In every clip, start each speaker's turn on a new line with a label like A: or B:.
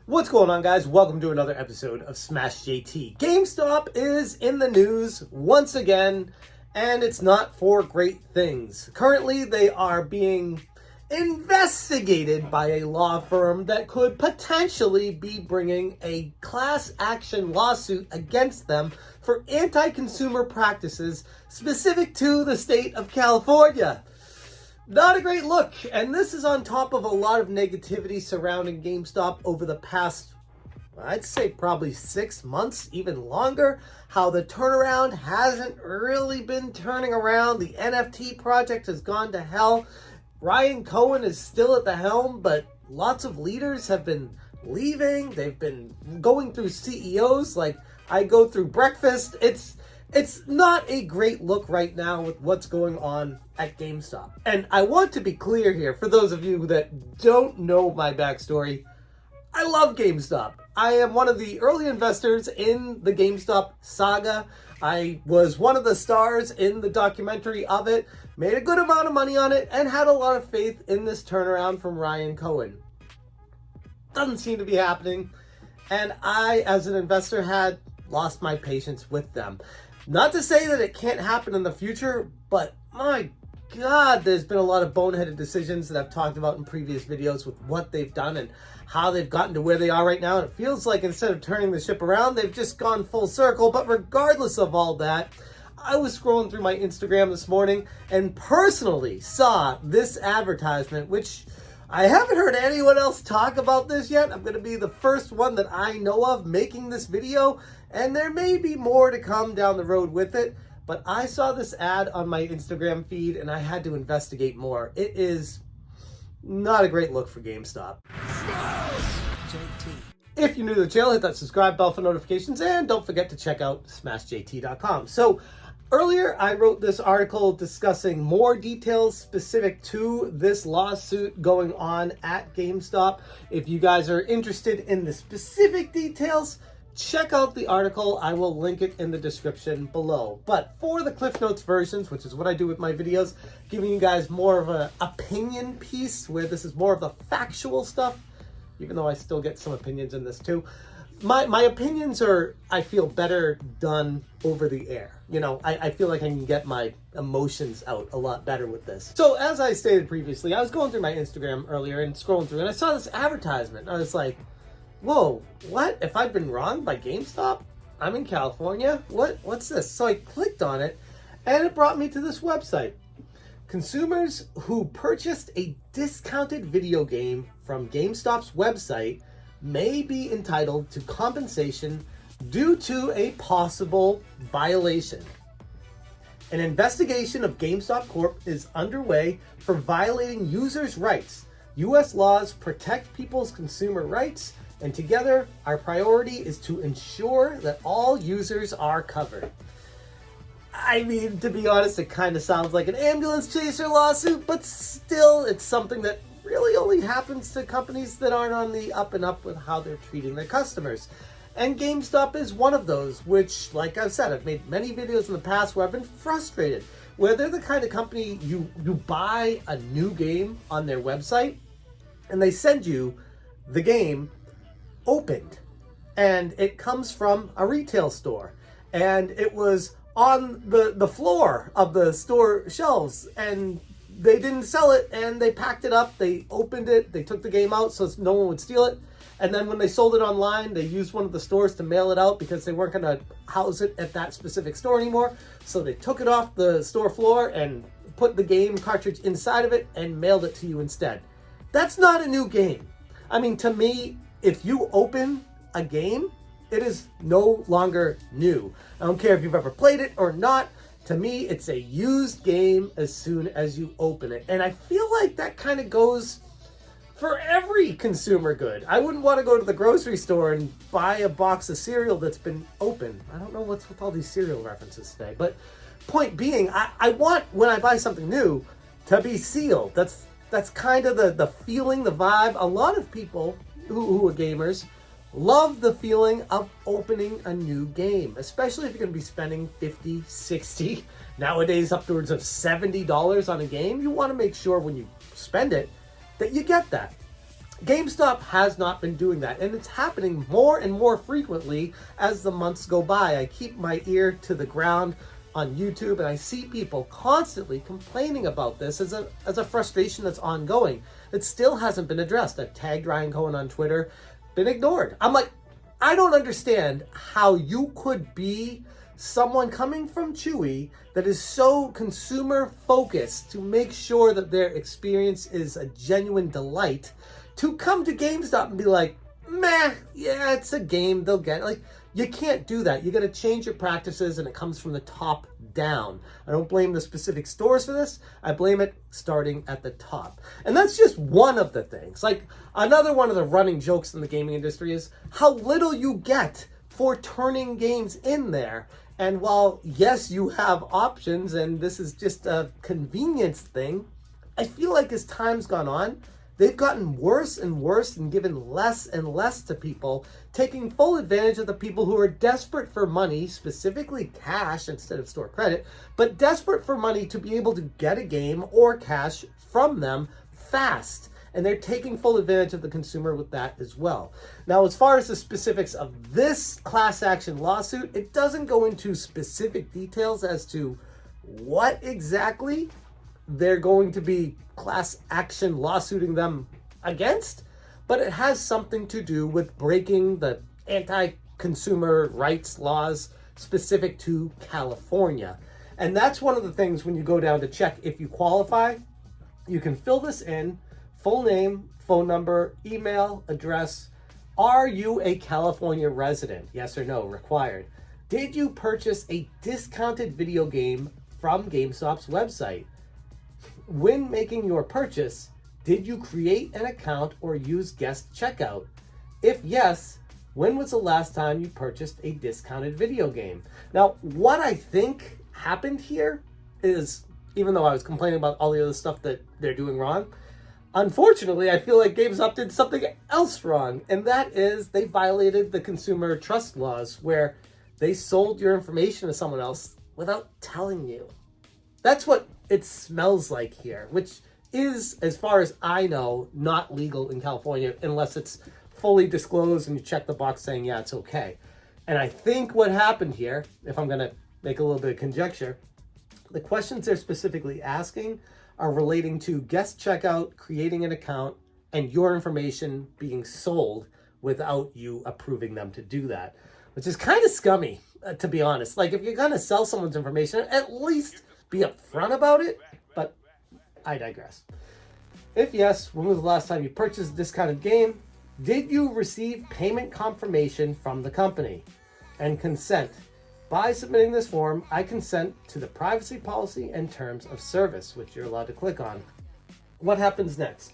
A: What's going on, guys? Welcome to another episode of Smash JT. GameStop is in the news once again, and it's not for great things. Currently, they are being investigated by a law firm that could potentially be bringing a class action lawsuit against them for anti-consumer practices specific to the state of California. Not a great look, and this is on top of a lot of negativity surrounding GameStop over the past, I'd say probably 6 months, even longer. How the turnaround hasn't really been turning around. The NFT project has gone to hell. Ryan Cohen is still at the helm, but lots of leaders have been leaving. They've been going through CEOs like I go through breakfast. It's not a great look right now with what's going on at GameStop. And I want to be clear here, for those of you that don't know my backstory, I love GameStop. I am one of the early investors in the GameStop saga. I was one of the stars in the documentary of it, made a good amount of money on it, and had a lot of faith in this turnaround from Ryan Cohen. Doesn't seem to be happening. And I, as an investor, had lost my patience with them. Not to say that it can't happen in the future, but my God, there's been a lot of boneheaded decisions that I've talked about in previous videos with what they've done and how they've gotten to where they are right now. And it feels like instead of turning the ship around, they've just gone full circle. But regardless of all that, I was scrolling through my Instagram this morning and personally saw this advertisement, which I haven't heard anyone else talk about this yet. I'm going to be the first one that I know of making this video, and there may be more to come down the road with it. But I saw this ad on my Instagram feed and I had to investigate more. It is not a great look for GameStop. If you're new to the channel, hit that subscribe bell for notifications, and don't forget to check out smashjt.com. So earlier, I wrote this article discussing more details specific to this lawsuit going on at GameStop. If you guys are interested in the specific details, check out the article. I will link it in the description below. But for the Cliff Notes versions, which is what I do with my videos, giving you guys more of an opinion piece where this is more of the factual stuff, even though I still get some opinions in this too. My opinions are, I feel, better done over the air. You know, I feel like I can get my emotions out a lot better with this. So as I stated previously, I was going through my Instagram earlier and scrolling through, and I saw this advertisement. I was like, whoa, what? If I've been wronged by GameStop? I'm in California? What's this? So I clicked on it, and it brought me to this website. Consumers who purchased a discounted video game from GameStop's website may be entitled to compensation due to a possible violation. An investigation of GameStop Corp is underway for violating users' rights. U.S. laws protect people's consumer rights, and together, our priority is to ensure that all users are covered. I mean, to be honest, it kind of sounds like an ambulance chaser lawsuit, but still, it's something that really only happens to companies that aren't on the up and up with how they're treating their customers. And GameStop is one of those, which, like I've said, I've made many videos in the past where I've been frustrated, where they're the kind of company you buy a new game on their website, and they send you the game opened, and it comes from a retail store, and it was on the floor of the store shelves, and they didn't sell it, and they packed it up, they opened it, they took the game out so no one would steal it, and then when they sold it online, they used one of the stores to mail it out because they weren't going to house it at that specific store anymore, so they took it off the store floor and put the game cartridge inside of it and mailed it to you instead. That's not a new game. I mean, to me, if you open a game, it is no longer new. I don't care if you've ever played it or not. To me, it's a used game as soon as you open it. And I feel like that kind of goes for every consumer good. I wouldn't want to go to the grocery store and buy a box of cereal that's been opened. I don't know what's with all these cereal references today. But point being, I want, when I buy something new, to be sealed. That's kind of the feeling, the vibe. A lot of people who are gamers love the feeling of opening a new game, especially if you're going to be spending $50, $60, nowadays upwards of $70 on a game. You want to make sure when you spend it that you get that. GameStop has not been doing that, and it's happening more and more frequently as the months go by. I keep my ear to the ground on YouTube, and I see people constantly complaining about this as a frustration that's ongoing. It still hasn't been addressed. I've tagged Ryan Cohen on Twitter, been ignored. I'm like, I don't understand how you could be someone coming from Chewy that is so consumer focused to make sure that their experience is a genuine delight, to come to GameStop and be like, meh, yeah, it's a game, they'll get it. Like, you can't do that. You got to change your practices, and it comes from the top down. I don't blame the specific stores for this. I blame it starting at the top. And that's just one of the things. Like, another one of the running jokes in the gaming industry is how little you get for turning games in there. And while, yes, you have options, and this is just a convenience thing, I feel like as time's gone on, they've gotten worse and worse and given less and less to people, taking full advantage of the people who are desperate for money, specifically cash instead of store credit, but desperate for money to be able to get a game or cash from them fast. And they're taking full advantage of the consumer with that as well. Now, as far as the specifics of this class action lawsuit, it doesn't go into specific details as to what exactly they're going to be class action lawsuiting them against, but it has something to do with breaking the anti-consumer rights laws specific to California. And that's one of the things when you go down to check if you qualify, you can fill this in: full name, phone number, email, address. Are you a California resident? Yes or no, required. Did you purchase a discounted video game from GameStop's website? When making your purchase, did you create an account or use guest checkout? If yes, when was the last time you purchased a discounted video game? Now, what I think happened here is, even though I was complaining about all the other stuff that they're doing wrong, unfortunately, I feel like GameStop did something else wrong, and that is they violated the consumer trust laws, where they sold your information to someone else without telling you. That's what it smells like here, which is, as far as I know, not legal in California unless it's fully disclosed and you check the box saying, yeah, it's okay. And I think what happened here, if I'm going to make a little bit of conjecture, the questions they're specifically asking are relating to guest checkout, creating an account, and your information being sold without you approving them to do that, which is kind of scummy, to be honest. Like, if you're going to sell someone's information, at least be upfront about it, but I digress. If yes, when was the last time you purchased a discounted game? Did you receive payment confirmation from the company? And consent. By submitting this form, I consent to the privacy policy and terms of service, which you're allowed to click on. What happens next?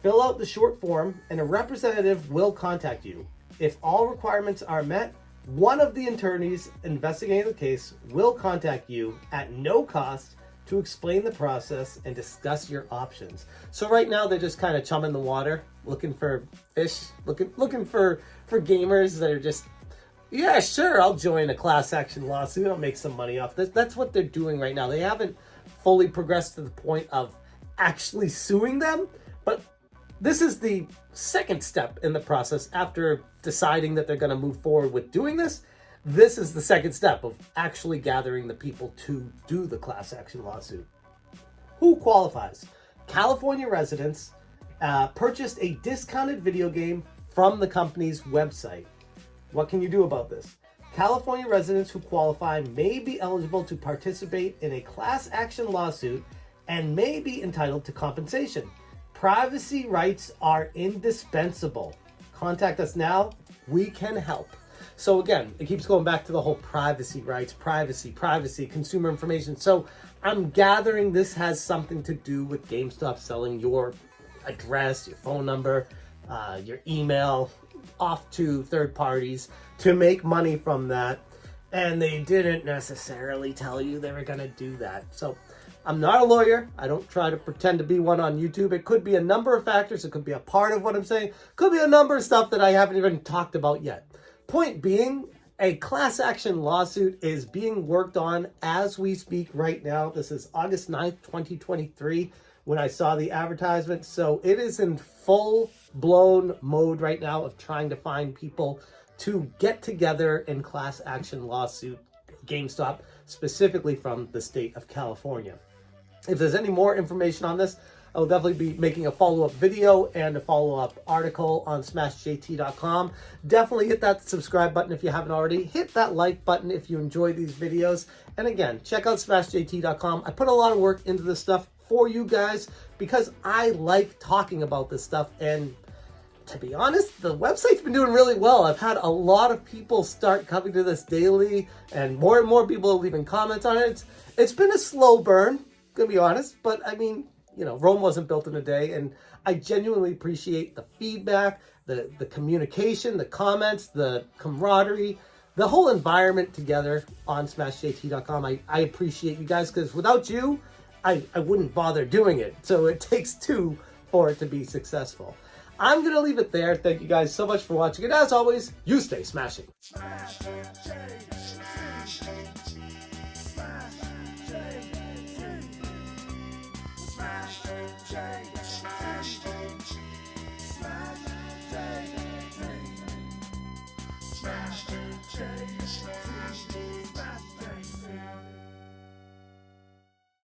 A: Fill out the short form, and a representative will contact you. If all requirements are met, one of the attorneys investigating the case will contact you at no cost to explain the process and discuss your options. So right now they're just kind of chumming the water, looking for fish, looking for gamers that are just, yeah, sure, I'll join a class action lawsuit, I'll make some money off this. That's what they're doing right now. They haven't fully progressed to the point of actually suing them, but this is the second step in the process. After deciding that they're going to move forward with doing this, this is the second step of actually gathering the people to do the class action lawsuit. Who qualifies? California residents purchased a discounted video game from the company's website. What can you do about this? California residents who qualify may be eligible to participate in a class action lawsuit and may be entitled to compensation. Privacy rights are indispensable. Contact us now. We can help. So again, it keeps going back to the whole privacy rights, privacy, consumer information. So I'm gathering this has something to do with GameStop selling your address, your phone number, your email off to third parties to make money from that. And they didn't necessarily tell you they were going to do that. So I'm not a lawyer. I don't try to pretend to be one on YouTube. It could be a number of factors. It could be a part of what I'm saying. It could be a number of stuff that I haven't even talked about yet. Point being, a class action lawsuit is being worked on as we speak right now. This is August 9th, 2023, when I saw the advertisement. So it is in full blown mode right now of trying to find people to get together in class action lawsuit GameStop, specifically from the state of California. If there's any more information on this, I will definitely be making a follow-up video and a follow-up article on smashjt.com. Definitely hit that subscribe button if you haven't already. Hit that like button if you enjoy these videos. And again, check out smashjt.com. I put a lot of work into this stuff for you guys because I like talking about this stuff. And to be honest, the website's been doing really well. I've had a lot of people start coming to this daily, and more people are leaving comments on it. It's been a slow burn, gonna be honest, but I mean, you know, Rome wasn't built in a day, and I genuinely appreciate the feedback, the communication, the comments, the camaraderie, the whole environment together on smashjt.com. I appreciate you guys, because without you, I wouldn't bother doing it. So it takes two for it to be successful. I'm going to leave it there. Thank you guys so much for watching. And as always, you stay smashing. Smash